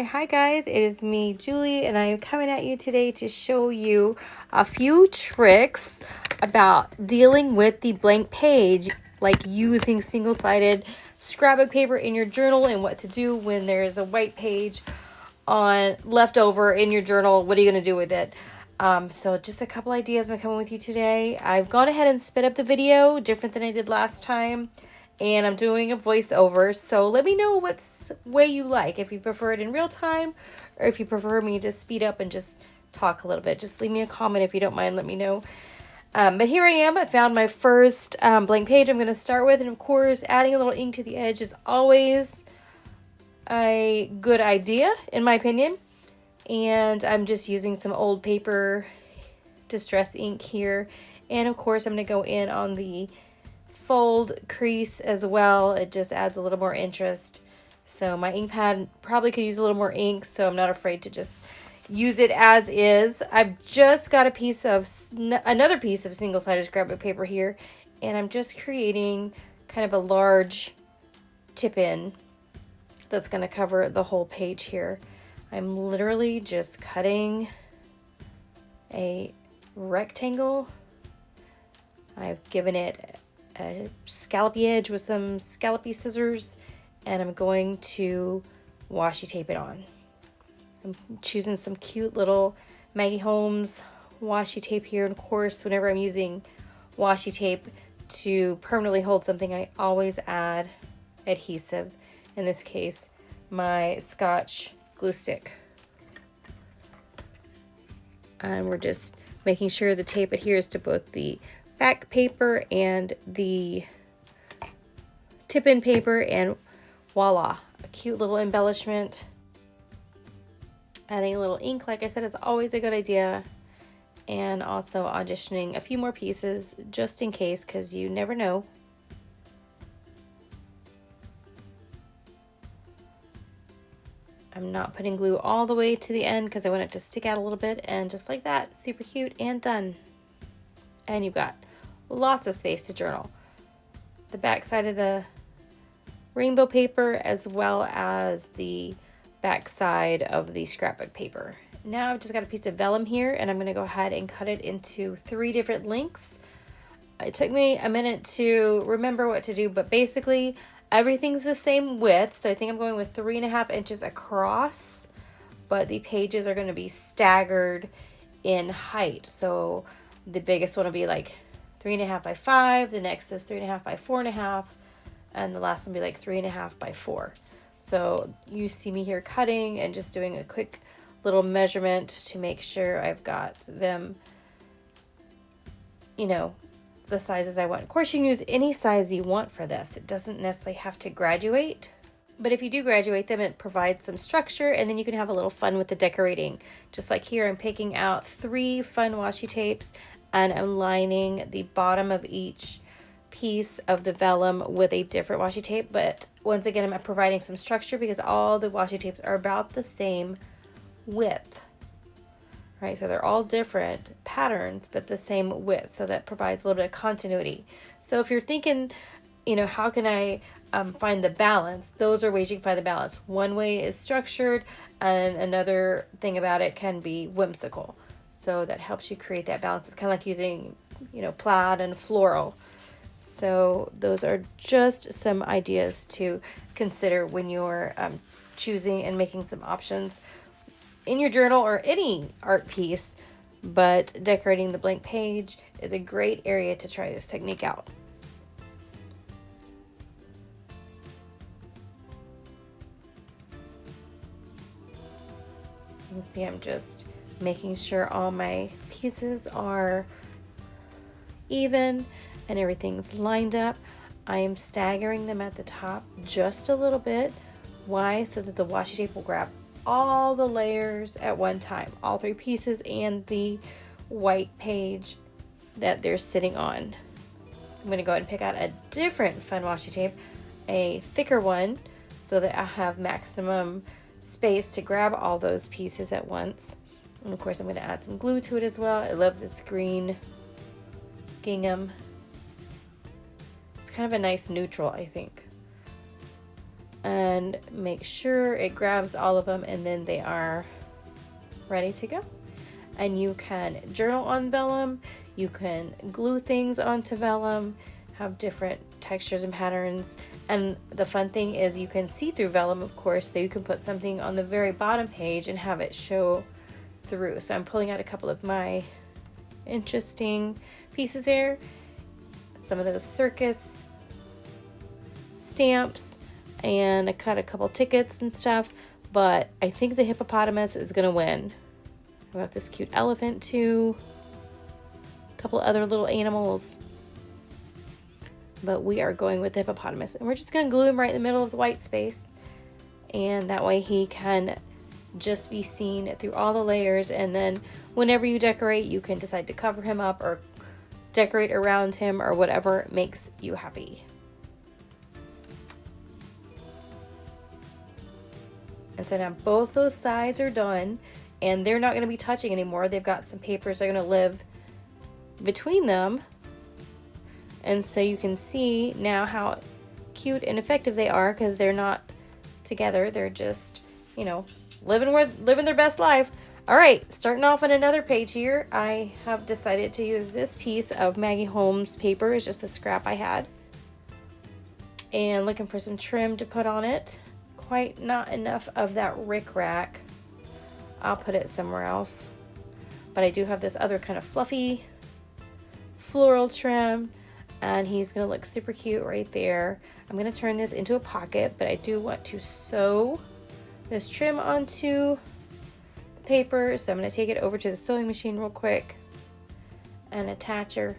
Hi guys, it is me, Julie, and I am coming at you today to show you a few tricks about dealing with the blank page, like using single-sided scrapbook paper in your journal and what to do when there's a white page on left over in your journal. What are you going to do with it? So just a couple ideas I'm coming with you today. I've gone ahead and sped up the video, different than I did last time. And I'm doing a voiceover, so let me know what's way you like, if you prefer it in real time or if you prefer me to speed up and just talk a little bit. Just leave me a comment if you don't mind, let me know. But here I am. I found my first blank page I'm going to start with, and of course adding a little ink to the edge is always a good idea in my opinion. And I'm just using some old paper distress ink here, and of course I'm going to go in on the fold crease as well. It just adds a little more interest. So my ink pad probably could use a little more ink, so I'm not afraid to just use it as is. I've just got another piece of single-sided scrapbook paper here, and I'm just creating kind of a large tip-in that's going to cover the whole page here. I'm literally just cutting a rectangle. I've given it a scallopy edge with some scallopy scissors, and I'm going to washi tape it on. I'm choosing some cute little Maggie Holmes washi tape here. And of course, whenever I'm using washi tape to permanently hold something, I always add adhesive. In this case, my Scotch glue stick. And we're just making sure the tape adheres to both the back paper and the tip-in paper, and voila, a cute little embellishment. Adding a little ink, like I said, is always a good idea, and also auditioning a few more pieces just in case, because you never know. I'm not putting glue all the way to the end because I want it to stick out a little bit, and just like that, super cute and done. And you've got lots of space to journal. The back side of the rainbow paper as well as the back side of the scrapbook paper. Now I've just got a piece of vellum here, and I'm going to go ahead and cut it into 3 different lengths. It took me a minute to remember what to do, but basically everything's the same width. So I think I'm going with 3.5 inches across, but the pages are going to be staggered in height. So the biggest one will be like 3.5 by 5. The next is 3.5 by 4.5, and the last one will be like 3.5 by 4. So you see me here cutting and just doing a quick little measurement to make sure I've got them, you know, the sizes I want. Of course, you can use any size you want for this. It doesn't necessarily have to graduate, but if you do graduate them, it provides some structure, and then you can have a little fun with the decorating. Just like here, I'm picking out 3 fun washi tapes, and I'm lining the bottom of each piece of the vellum with a different washi tape. But once again, I'm providing some structure because all the washi tapes are about the same width. Right, so they're all different patterns, but the same width. So that provides a little bit of continuity. So if you're thinking, you know, how can I find the balance? Those are ways you can find the balance. One way is structured, and another thing about it can be whimsical. So that helps you create that balance. It's kind of like using, you know, plaid and floral. So those are just some ideas to consider when you're choosing and making some options in your journal or any art piece. But decorating the blank page is a great area to try this technique out. You can see I'm just making sure all my pieces are even and everything's lined up. I am staggering them at the top just a little bit. Why? So that the washi tape will grab all the layers at one time, all 3 pieces and the white page that they're sitting on. I'm going to go ahead and pick out a different fun washi tape, a thicker one, so that I have maximum space to grab all those pieces at once. And of course, I'm going to add some glue to it as well. I love this green gingham. It's kind of a nice neutral, I think. and make sure it grabs all of them, and then they are ready to go. And you can journal on vellum, you can glue things onto vellum, have different textures and patterns. And the fun thing is you can see through vellum, of course, so you can put something on the very bottom page and have it show through. So I'm pulling out a couple of my interesting pieces there. Some of those circus stamps, and I cut a couple tickets and stuff, but I think the hippopotamus is gonna win. I got this cute elephant too, a couple other little animals, but we are going with the hippopotamus, and we're just gonna glue him right in the middle of the white space, and that way he can just be seen through all the layers. And then whenever you decorate, you can decide to cover him up or decorate around him or whatever makes you happy. And so now both those sides are done, and they're not going to be touching anymore. They've got some papers that are going to live between them. And so you can see now how cute and effective they are, because they're not together. They're just, you know, living their best life. All right, starting off on another page here, I have decided to use this piece of Maggie Holmes paper. It's just a scrap I had. And looking for some trim to put on it. Quite not enough of that rickrack. I'll put it somewhere else. But I do have this other kind of fluffy floral trim, and he's gonna look super cute right there. I'm gonna turn this into a pocket, but I do want to sew this trim onto the paper, so I'm gonna take it over to the sewing machine real quick and attach her.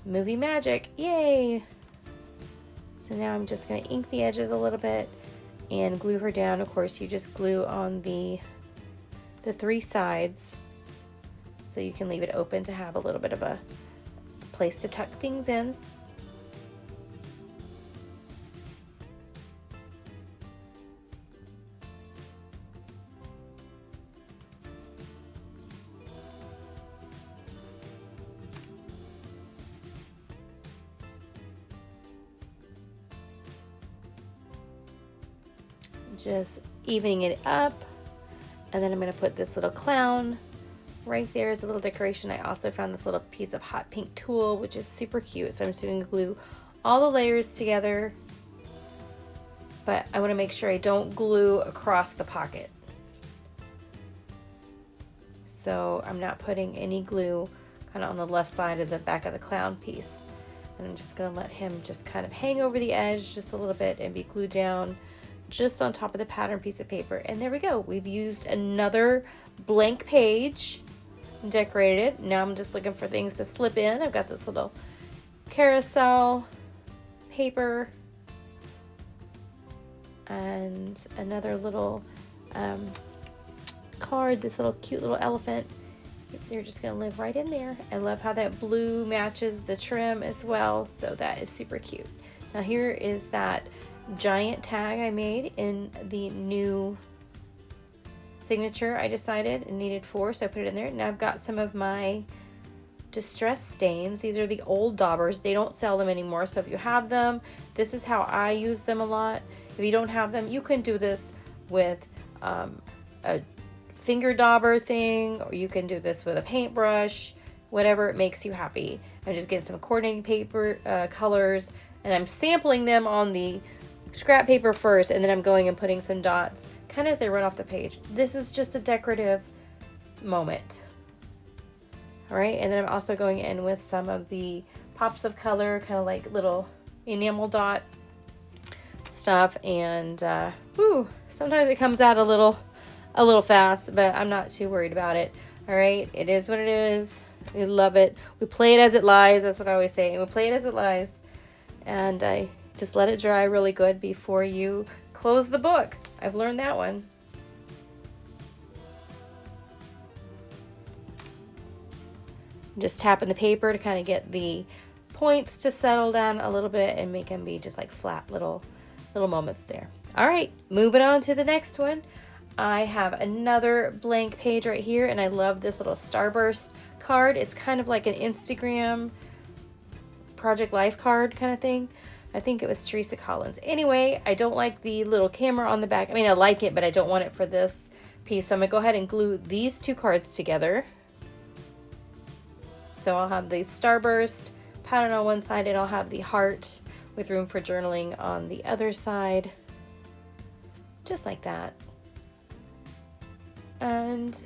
Movie magic, yay! So now I'm just going to ink the edges a little bit and glue her down. Of course, you just glue on the three sides, so you can leave it open to have a little bit of a place to tuck things in. Just evening it up, and then I'm going to put this little clown right there as a little decoration. I also found this little piece of hot pink tulle, which is super cute, so I'm just going to glue all the layers together, but I want to make sure I don't glue across the pocket, so I'm not putting any glue kind of on the left side of the back of the clown piece, and I'm just going to let him just kind of hang over the edge just a little bit and be glued down just on top of the pattern piece of paper. And there we go. We've used another blank page and decorated it. Now I'm just looking for things to slip in. I've got this little carousel paper and another little card, this little cute little elephant. They're just gonna live right in there. I love how that blue matches the trim as well, so that is super cute. Now here is that giant tag I made in the new signature I decided and needed 4, so I put it in there. Now I've got some of my distress stains. These are the old daubers. They don't sell them anymore, so if you have them, this is how I use them a lot. If you don't have them, you can do this with a finger dauber thing, or you can do this with a paintbrush, whatever it makes you happy. I'm just getting some coordinating paper colors, and I'm sampling them on the scrap paper first, and then I'm going and putting some dots kind of as they run off the page. This is just a decorative moment. All right, and then I'm also going in with some of the pops of color, kind of like little enamel dot stuff, and sometimes it comes out a little fast, but I'm not too worried about it. All right, it is what it is. We love it. We play it as it lies. That's what I always say. We play it as it lies, and I just let it dry really good before you close the book. I've learned that one. Just tapping the paper to kind of get the points to settle down a little bit and make them be just like flat little moments there. All right, moving on to the next one. I have another blank page right here, and I love this little starburst card. It's kind of like an Instagram Project Life card kind of thing. I think it was Teresa Collins. Anyway, I don't like the little camera on the back. I mean, I like it, but I don't want it for this piece. So I'm going to go ahead and glue these two cards together. So I'll have the starburst pattern on one side, and I'll have the heart with room for journaling on the other side. Just like that. And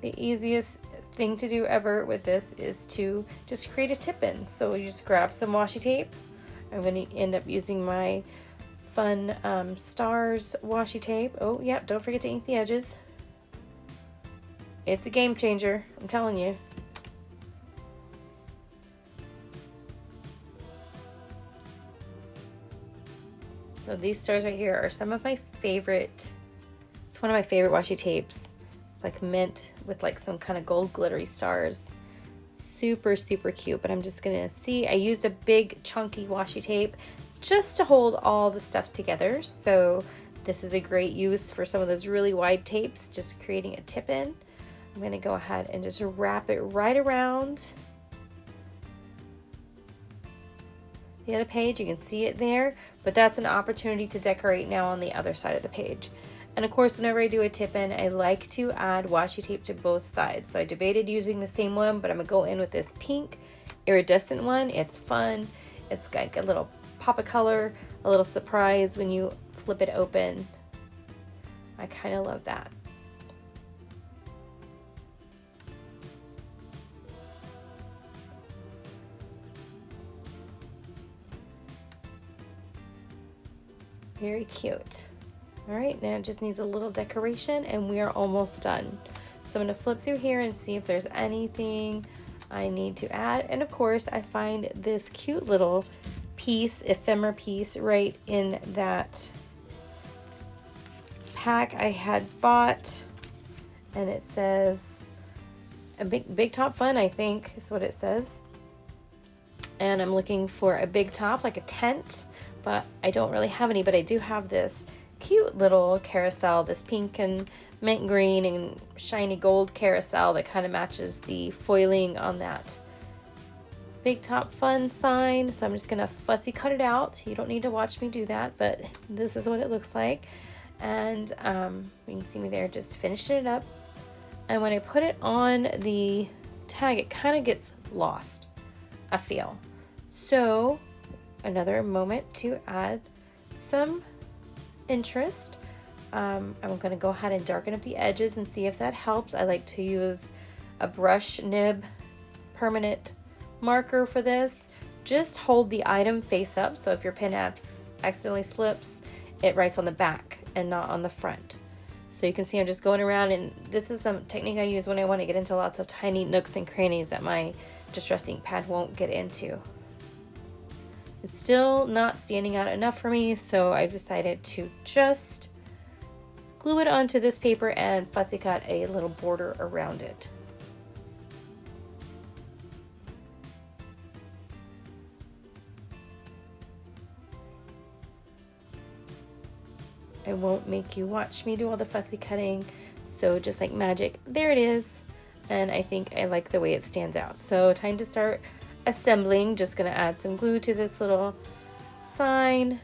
the easiest thing to do ever with this is to just create a tip-in. So you just grab some washi tape. I'm going to end up using my fun stars washi tape. Oh, yeah, don't forget to ink the edges. It's a game changer, I'm telling you. So these stars right here are some of my favorite. It's one of my favorite washi tapes. It's like mint with like some kind of gold glittery stars. Super, super cute. But I'm just gonna see, I used a big chunky washi tape just to hold all the stuff together. So this is a great use for some of those really wide tapes, just creating a tip in. I'm gonna go ahead and just wrap it right around the other page. You can see it there, but that's an opportunity to decorate now on the other side of the page. And of course, whenever I do a tip in, I like to add washi tape to both sides. So I debated using the same one, but I'm gonna go in with this pink iridescent one. It's fun. It's got a little pop of color, a little surprise when you flip it open. I kind of love that. Very cute. All right, now it just needs a little decoration and we are almost done. So I'm gonna flip through here and see if there's anything I need to add. And of course, I find this cute little piece, ephemera piece, right in that pack I had bought. And it says, a big top fun, I think is what it says. And I'm looking for a big top, like a tent, but I don't really have any, but I do have this cute little carousel, this pink and mint green and shiny gold carousel that kind of matches the foiling on that big top fun sign. So I'm just gonna fussy cut it out. You don't need to watch me do that, but this is what it looks like. And you can see me there just finishing it up. And when I put it on the tag, it kind of gets lost, I feel. So another moment to add some interest. I'm going to go ahead and darken up the edges and see if that helps. I like to use a brush nib permanent marker for this. Just hold the item face up, so if your pen accidentally slips, it writes on the back and not on the front. So you can see I'm just going around, and this is some technique I use when I want to get into lots of tiny nooks and crannies that my distress ink pad won't get into. It's still not standing out enough for me, so I decided to just glue it onto this paper and fussy cut a little border around it. I won't make you watch me do all the fussy cutting, so just like magic, there it is. And I think I like the way it stands out. So time to start assembling. Just gonna add some glue to this little sign,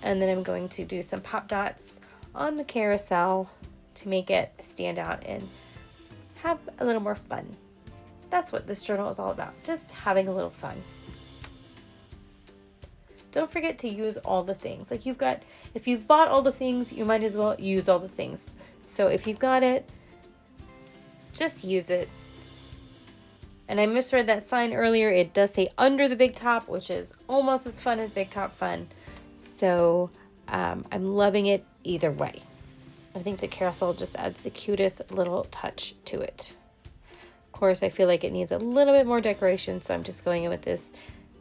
and then I'm going to do some pop dots on the carousel to make it stand out and have a little more fun. That's what this journal is all about, just having a little fun. Don't forget to use all the things. Like if you've bought all the things, you might as well use all the things. So if you've got it, just use it. And I misread that sign earlier. It does say under the big top, which is almost as fun as big top fun. So I'm loving it either way. I think the carousel just adds the cutest little touch to it. Of course, I feel like it needs a little bit more decoration, so I'm just going in with this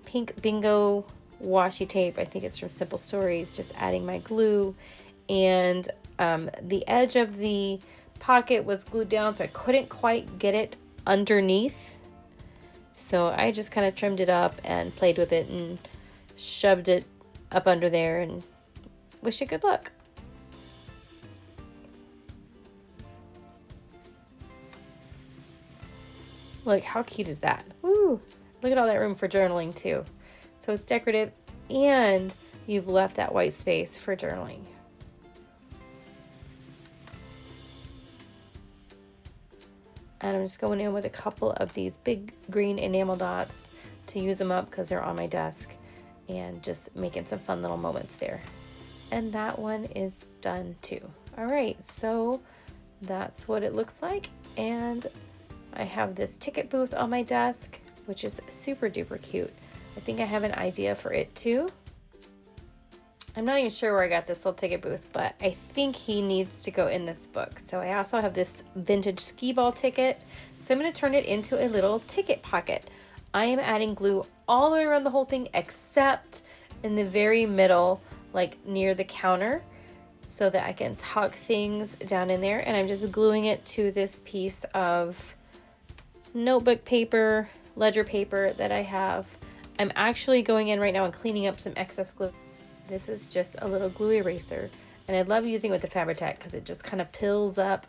pink bingo washi tape. I think it's from Simple Stories, just adding my glue. And the edge of the pocket was glued down, so I couldn't quite get it underneath. So I just kind of trimmed it up and played with it and shoved it up under there and wish it good luck. Look, how cute is that? Woo! Look at all that room for journaling too. So it's decorative and you've left that white space for journaling. And I'm just going in with a couple of these big green enamel dots to use them up because they're on my desk, and just making some fun little moments there. And that one is done too. All right, so that's what it looks like. And I have this ticket booth on my desk, which is super duper cute. I think I have an idea for it too. I'm not even sure where I got this little ticket booth, but I think he needs to go in this book. So I also have this vintage skee ball ticket. So I'm going to turn it into a little ticket pocket. I am adding glue all the way around the whole thing except in the very middle, like near the counter, so that I can tuck things down in there. And I'm just gluing it to this piece of notebook paper, ledger paper that I have. I'm actually going in right now and cleaning up some excess glue. This is just a little glue eraser, and I love using it with the Fabri-Tac because it just kind of pills up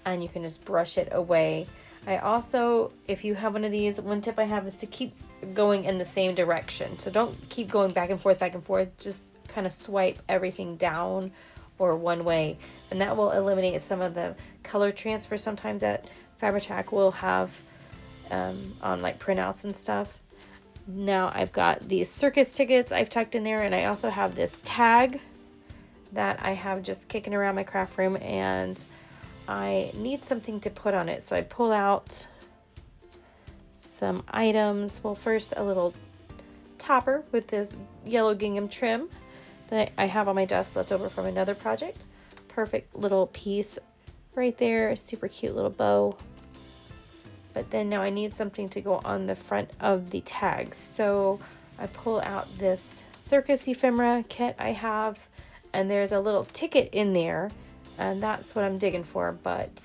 and you can just brush it away. I also, if you have one of these, one tip I have is to keep going in the same direction. So don't keep going back and forth, just kind of swipe everything down or one way, and that will eliminate some of the color transfer sometimes that Fabri-Tac will have on like printouts and stuff. Now I've got these circus tickets I've tucked in there, and I also have this tag that I have just kicking around my craft room, and I need something to put on it. So I pull out some items. Well, first a little topper with this yellow gingham trim that I have on my desk left over from another project. Perfect little piece right there, a super cute little bow. But then now I need something to go on the front of the tag. So I pull out this circus ephemera kit I have, and there's a little ticket in there, and that's what I'm digging for, but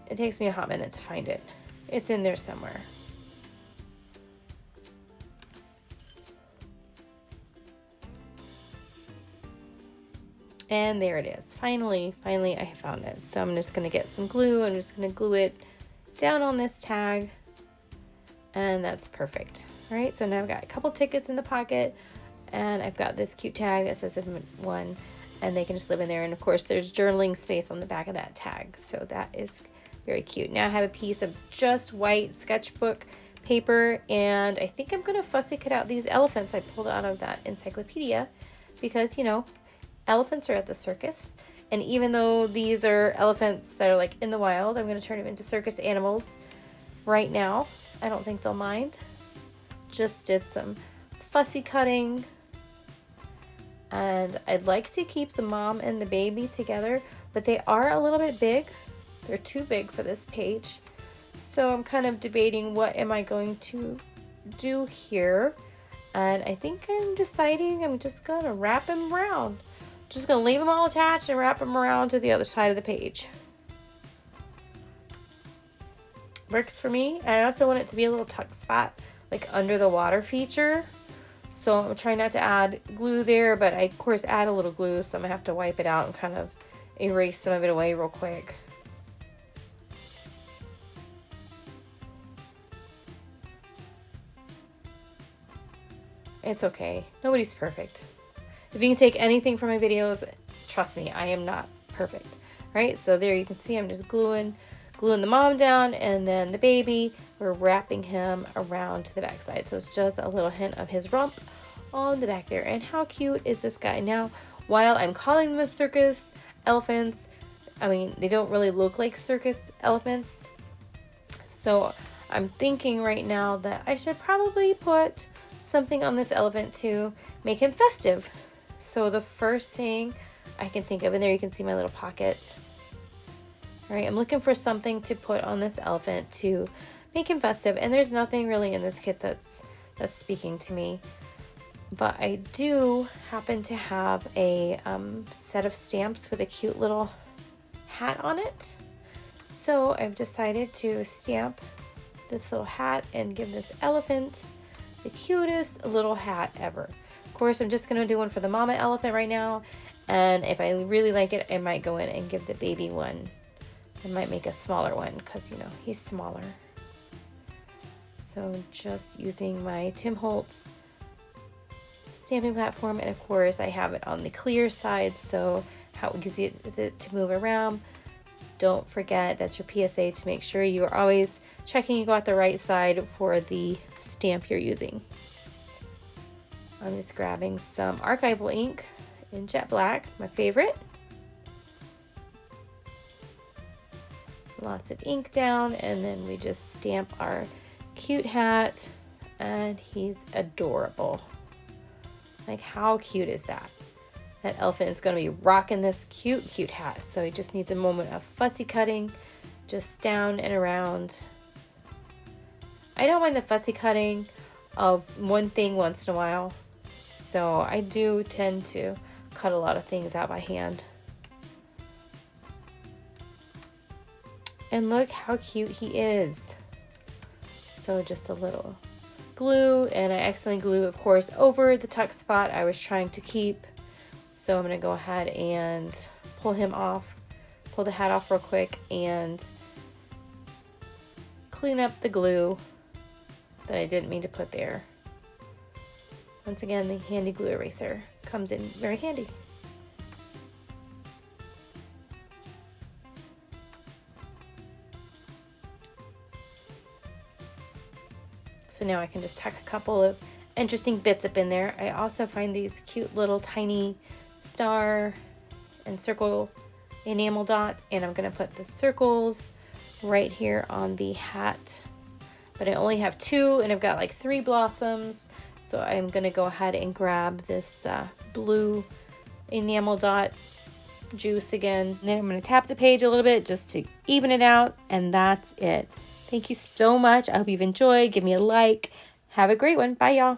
it takes me a hot minute to find it. It's in there somewhere. And there it is. Finally I found it. So I'm just gonna get some glue. I'm just gonna glue it down on this tag, and that's perfect. All right, so now I've got a couple tickets in the pocket, and I've got this cute tag that says one, and they can just live in there. And of course there's journaling space on the back of that tag, so that is very cute. Now I have a piece of just white sketchbook paper, and I think I'm gonna fussy cut out these elephants I pulled out of that encyclopedia, because you know, elephants are at the circus. And even though these are elephants that are like in the wild, I'm going to turn them into circus animals right now. I don't think they'll mind. Just did some fussy cutting. And I'd like to keep the mom and the baby together, but they are a little bit big. They're too big for this page. So I'm kind of debating what am I going to do here. And I think I'm deciding I'm just going to wrap them around. Just gonna leave them all attached and wrap them around to the other side of the page. Works for me. I also want it to be a little tuck spot, like under the water feature. So I'm trying not to add glue there, but I of course add a little glue, so I'm gonna have to wipe it out and kind of erase some of it away real quick. It's okay. Nobody's perfect. If you can take anything from my videos, trust me, I am not perfect. All right, so there you can see I'm just gluing the mom down, and then the baby, we're wrapping him around to the back side. So it's just a little hint of his rump on the back there. And how cute is this guy? Now, while I'm calling them circus elephants, I mean, they don't really look like circus elephants. So I'm thinking right now that I should probably put something on this elephant to make him festive. So the first thing I can think of, and there you can see my little pocket. All right, I'm looking for something to put on this elephant to make him festive, and there's nothing really in this kit that's speaking to me. But I do happen to have a set of stamps with a cute little hat on it. So I've decided to stamp this little hat and give this elephant the cutest little hat ever. Of course, I'm just going to do one for the mama elephant right now, and if I really like it, I might go in and give the baby one. I might make a smaller one because, you know, he's smaller. So just using my Tim Holtz stamping platform, and of course I have it on the clear side, so how easy is it to move around. Don't forget, that's your PSA, to make sure you are always checking you got the right side for the stamp you're using. I'm just grabbing some archival ink in jet black, my favorite. Lots of ink down, and then we just stamp our cute hat, and he's adorable. Like, how cute is that? That elephant is going to be rocking this cute hat. So he just needs a moment of fussy cutting, just down and around. I don't mind the fussy cutting of one thing once in a while. So I do tend to cut a lot of things out by hand. And look how cute he is. So just a little glue, and I accidentally glue, of course, over the tuck spot I was trying to keep. So I'm going to go ahead and pull him off, pull the hat off real quick, and clean up the glue that I didn't mean to put there. Once again, the handy glue eraser comes in very handy. So now I can just tuck a couple of interesting bits up in there. I also find these cute little tiny star and circle enamel dots, and I'm going to put the circles right here on the hat. But I only have 2, and I've got like 3 blossoms. So I'm going to go ahead and grab this blue enamel dot juice again. And then I'm going to tap the page a little bit just to even it out, and that's it. Thank you so much. I hope you've enjoyed. Give me a like. Have a great one. Bye, y'all.